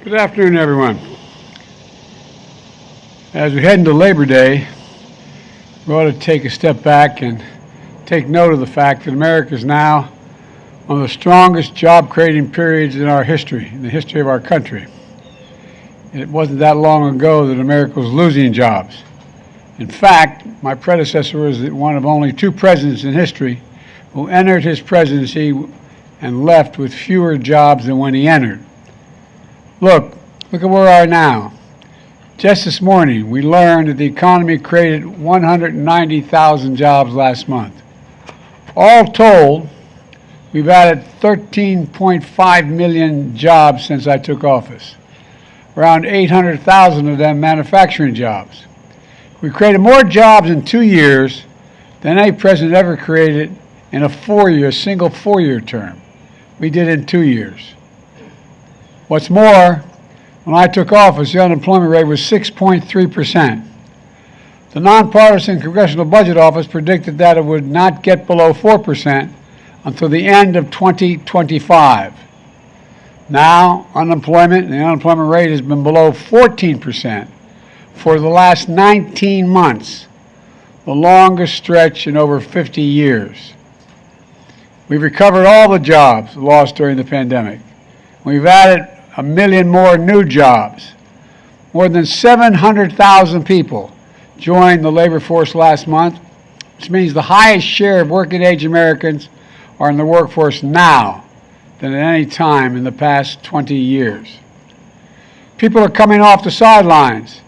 Good afternoon, everyone. As we head into Labor Day, we ought to take a step back and take note of the fact that America is now one of the strongest job creating periods in our history, in the history of our country. It wasn't that long ago that America was losing jobs. In fact, my predecessor was one of only two presidents in history who entered his presidency and left with fewer jobs than when he entered. Look at where we are now. Just this morning, we learned that the economy created 190,000 jobs last month. All told, we've added 13.5 million jobs since I took office. Around 800,000 of them manufacturing jobs. We created more jobs in 2 years than any president ever created in a single four-year term. We did in 2 years. What's more, when I took office, the unemployment rate was 6.3%. The nonpartisan Congressional Budget Office predicted that it would not get below 4% until the end of 2025. Now, the unemployment rate has been below 14% for the last 19 months, the longest stretch in over 50 years. We've recovered all the jobs lost during the pandemic. We've added 1 million more new jobs. More than 700,000 people joined the labor force last month, which means the highest share of working-age Americans are in the workforce now than at any time in the past 20 years. People are coming off the sidelines,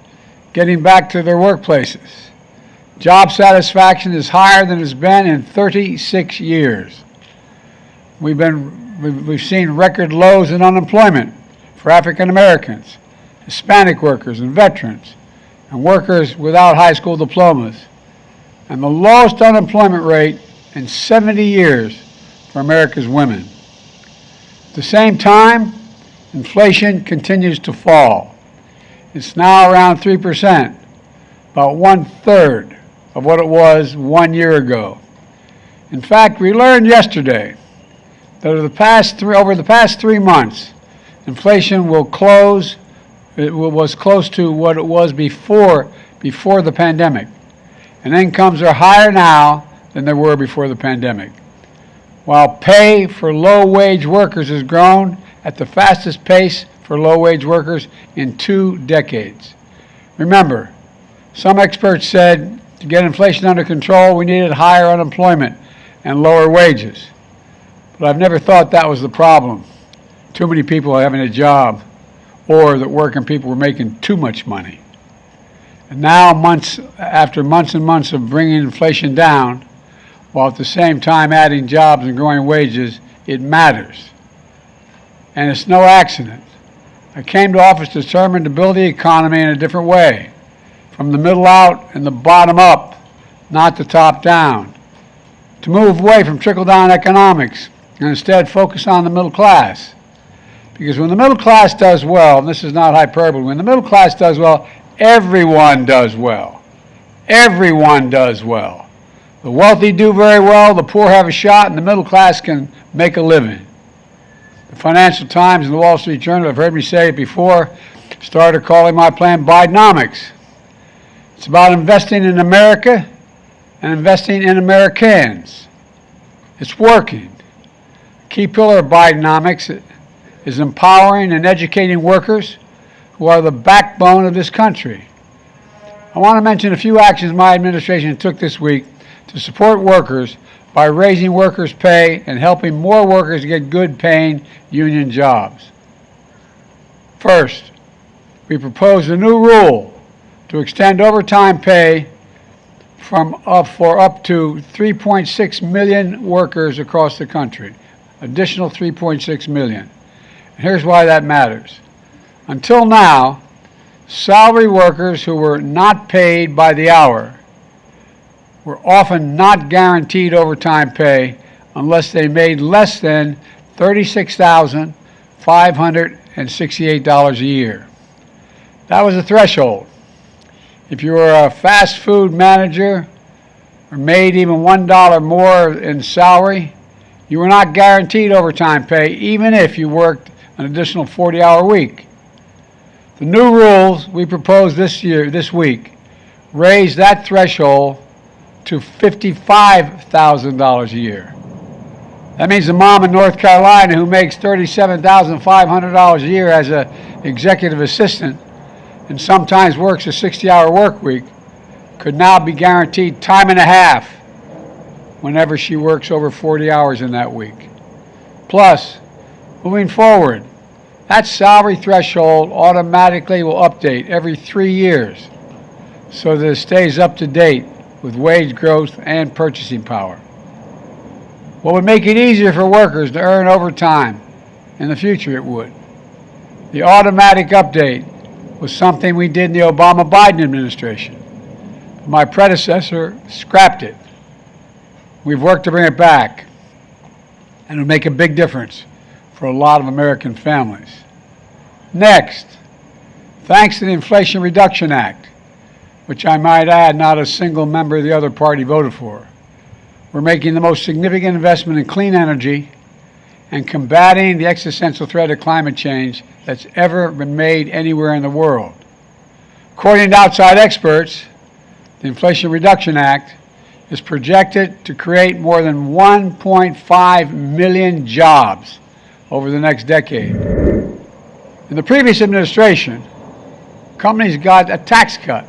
getting back to their workplaces. Job satisfaction is higher than it's been in 36 years. We've seen record lows in unemployment for African Americans, Hispanic workers and veterans, and workers without high school diplomas, and the lowest unemployment rate in 70 years for America's women. At the same time, inflation continues to fall. It's now around 3%, about 1/3 of what it was 1 year ago. In fact, we learned yesterday that over the past 3 months, inflation was close to what it was before the pandemic, and incomes are higher now than they were before the pandemic. While pay for low-wage workers has grown at the fastest pace for low-wage workers in 2 decades. Remember, some experts said to get inflation under control, we needed higher unemployment and lower wages. But I've never thought that was the problem. Too many people are having a job, or that working people were making too much money. And now, after months and months of bringing inflation down, while at the same time adding jobs and growing wages, it matters. And it's no accident. I came to office determined to build the economy in a different way, from the middle out and the bottom up, not the top down. To move away from trickle-down economics and instead focus on the middle class. Because when the middle class does well, and this is not hyperbole, when the middle class does well, everyone does well. Everyone does well. The wealthy do very well, the poor have a shot, and the middle class can make a living. The Financial Times and the Wall Street Journal, have heard me say it before, started calling my plan Bidenomics. It's about investing in America and investing in Americans. It's working. A key pillar of Bidenomics is empowering and educating workers who are the backbone of this country. I want to mention a few actions my administration took this week to support workers by raising workers' pay and helping more workers get good-paying union jobs. First, we proposed a new rule to extend overtime pay for up to 3.6 million workers across the country, additional 3.6 million. And here's why that matters. Until now, salary workers who were not paid by the hour were often not guaranteed overtime pay unless they made less than $36,568 a year. That was a threshold. If you were a fast food manager or made even $1 more in salary, you were not guaranteed overtime pay even if you worked an additional 40-hour week. The new rules we propose this week, raise that threshold to $55,000 a year. That means the mom in North Carolina who makes $37,500 a year as an executive assistant and sometimes works a 60-hour work week could now be guaranteed time and a half whenever she works over 40 hours in that week. Plus, moving forward, that salary threshold automatically will update every 3 years so that it stays up to date with wage growth and purchasing power. What would make it easier for workers to earn overtime? In the future, it would. The automatic update was something we did in the Obama-Biden administration. My predecessor scrapped it. We've worked to bring it back, and it'll make a big difference for a lot of American families. Next, thanks to the Inflation Reduction Act, which I might add not a single member of the other party voted for, we're making the most significant investment in clean energy and combating the existential threat of climate change that's ever been made anywhere in the world. According to outside experts, the Inflation Reduction Act is projected to create more than 1.5 million jobs over the next decade. In the previous administration, companies got a tax cut,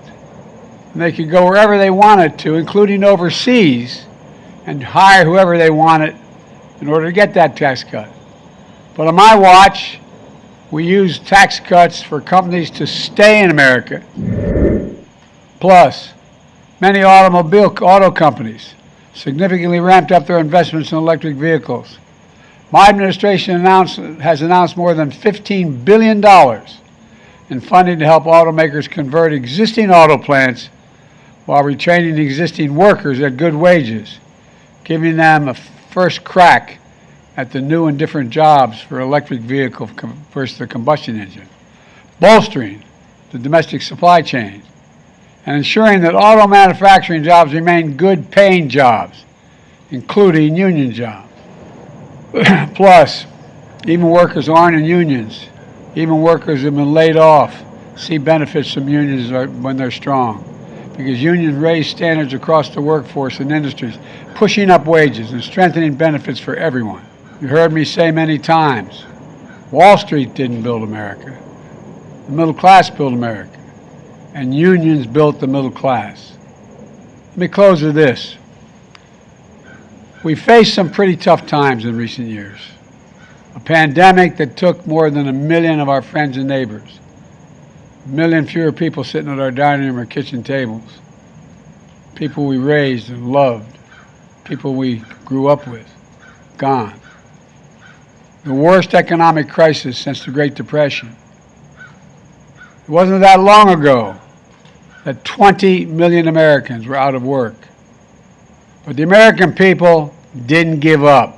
and they could go wherever they wanted to, including overseas, and hire whoever they wanted in order to get that tax cut. But on my watch, we used tax cuts for companies to stay in America. Plus, many auto companies significantly ramped up their investments in electric vehicles. My administration has announced more than $15 billion in funding to help automakers convert existing auto plants while retraining existing workers at good wages, giving them a first crack at the new and different jobs for electric vehicle versus the combustion engine, bolstering the domestic supply chain, and ensuring that auto manufacturing jobs remain good-paying jobs, including union jobs. Plus, even workers who aren't in unions, even workers who have been laid off, see benefits from unions when they're strong, because unions raise standards across the workforce and industries, pushing up wages and strengthening benefits for everyone. You heard me say many times, Wall Street didn't build America. The middle class built America, and unions built the middle class. Let me close with this. We faced some pretty tough times in recent years. A pandemic that took more than 1 million of our friends and neighbors. 1 million fewer people sitting at our dining room or kitchen tables. People we raised and loved. People we grew up with. Gone. The worst economic crisis since the Great Depression. It wasn't that long ago that 20 million Americans were out of work. But the American people didn't give up.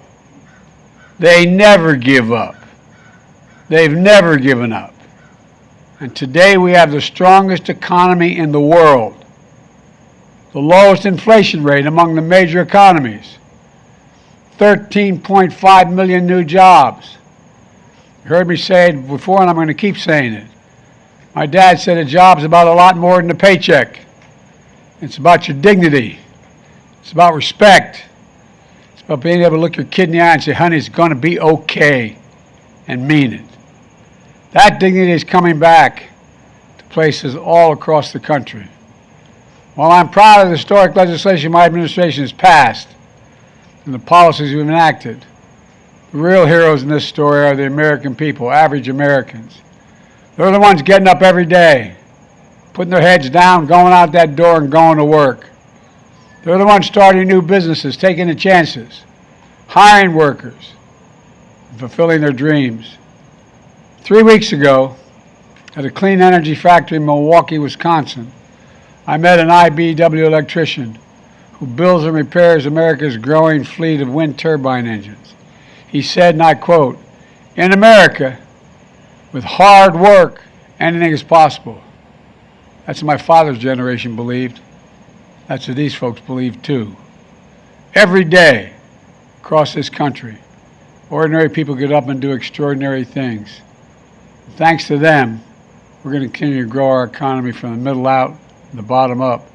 They never give up. They've never given up. And today we have the strongest economy in the world, the lowest inflation rate among the major economies, 13.5 million new jobs. You heard me say it before, and I'm going to keep saying it. My dad said a job's about a lot more than a paycheck. It's about your dignity. It's about respect. It's about being able to look your kid in the eye and say, honey, it's going to be okay, and mean it. That dignity is coming back to places all across the country. While I'm proud of the historic legislation my administration has passed and the policies we've enacted, the real heroes in this story are the American people, average Americans. They're the ones getting up every day, putting their heads down, going out that door and going to work. They're the ones starting new businesses, taking the chances, hiring workers, and fulfilling their dreams. 3 weeks ago, at a clean energy factory in Milwaukee, Wisconsin, I met an IBEW electrician who builds and repairs America's growing fleet of wind turbine engines. He said, and I quote, "In America, with hard work, anything is possible." That's what my father's generation believed. That's what these folks believe too. Every day across this country, ordinary people get up and do extraordinary things. Thanks to them, we're going to continue to grow our economy from the middle out and the bottom up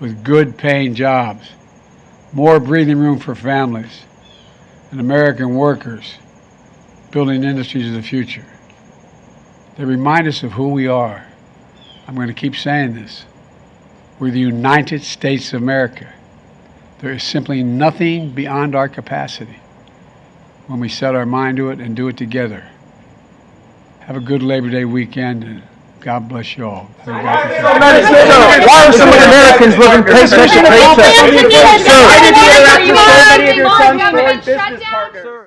with good paying jobs, more breathing room for families, and American workers building industries of the future. They remind us of who we are. I'm going to keep saying this. We're the United States of America. There is simply nothing beyond our capacity when we set our mind to it and do it together. Have a good Labor Day weekend, and God bless you all. Why are so many Americans living paycheck to paycheck? Why did you interact with so many of your son's foreign business partners?